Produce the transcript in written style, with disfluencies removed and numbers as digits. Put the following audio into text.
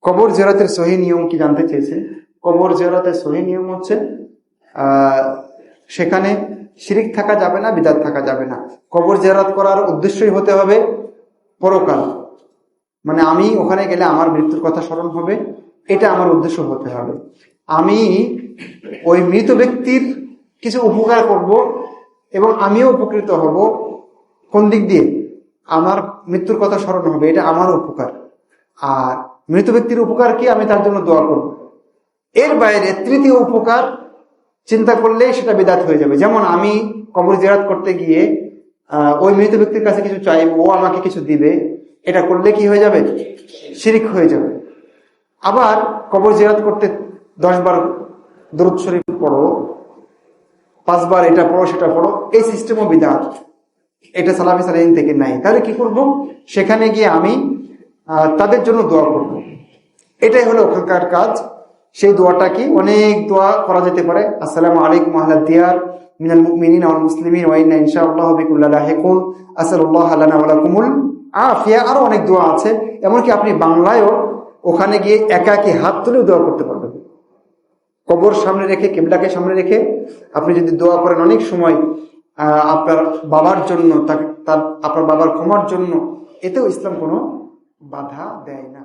কবর জিয়ারতের সহি নিয়ম কি জানতে চেয়েছে? কবর জিয়ারতের সহি নিয়ম হচ্ছে সেখানে শিরিক থাকা যাবে না, বিদআত থাকা যাবে না। কবর জিয়ারত করার উদ্দেশ্যই হতে হবে পরকাল, মানে আমি ওখানে গেলে আমার মৃত্যুর কথা স্মরণ হবে, এটা আমার উদ্দেশ্য হতে হবে। আমি ওই মৃত ব্যক্তির কিছু উপকার করব এবং আমিও উপকৃত হব। কোন দিক দিয়ে? আমার মৃত্যুর কথা স্মরণ হবে, এটা আমার উপকার। আর মৃত ব্যক্তির উপকার কি? আমি তার জন্য দোয়া করব। এর বাইরে তৃতীয় উপকার চিন্তা করলে সেটা বিদআত হয়ে যাবে। যেমন আমি কবর জিয়ারত করতে গিয়ে ওই মৃত ব্যক্তির কাছে কিছু চাইব, ও আমাকে কিছু দিবে, এটা করলে কি হয়ে যাবে? শিরিক হয়ে যাবে। আবার কবর জিয়ারত করতে 10 বার দরুদ শরীফ পড়ো, 5 বার এটা পড়ো সেটা পড়ো, এই সিস্টেমও বিদআত। এটা সালাফি সালেহিন থেকে নাই। তাহলে কি করব? সেখানে গিয়ে আমি তাদের জন্য দোয়া করব। এটাই হলো ওখানকার কাজ। সেই দোয়াটা কি? অনেক দোয়া করা যেতে পারে। আসসালামু আলাইকুম আহলাদ দিয়ার মিনাল মুমিনিনা ওয়াল মুসলিমিন ওয়া ইন্না ইনশাআল্লাহু বিকুম লাহিকুন আসসালাল্লাহু লানা ওয়া লাকুমুল আফিয়া। আরো অনেক দোয়া আছে। এমনকি আপনি বাংলায়ও ওখানে গিয়ে একাকী হাত তুলেও দোয়া করতে পারবেন। কবর সামনে রেখে, কিবলাকে সামনে রেখে আপনি যদি দোয়া করেন, অনেক সময় আপনার বাবার জন্য, আপনার বাবার ক্ষমার জন্য, এতেও ইসলাম কোনো বাধা দেয় না।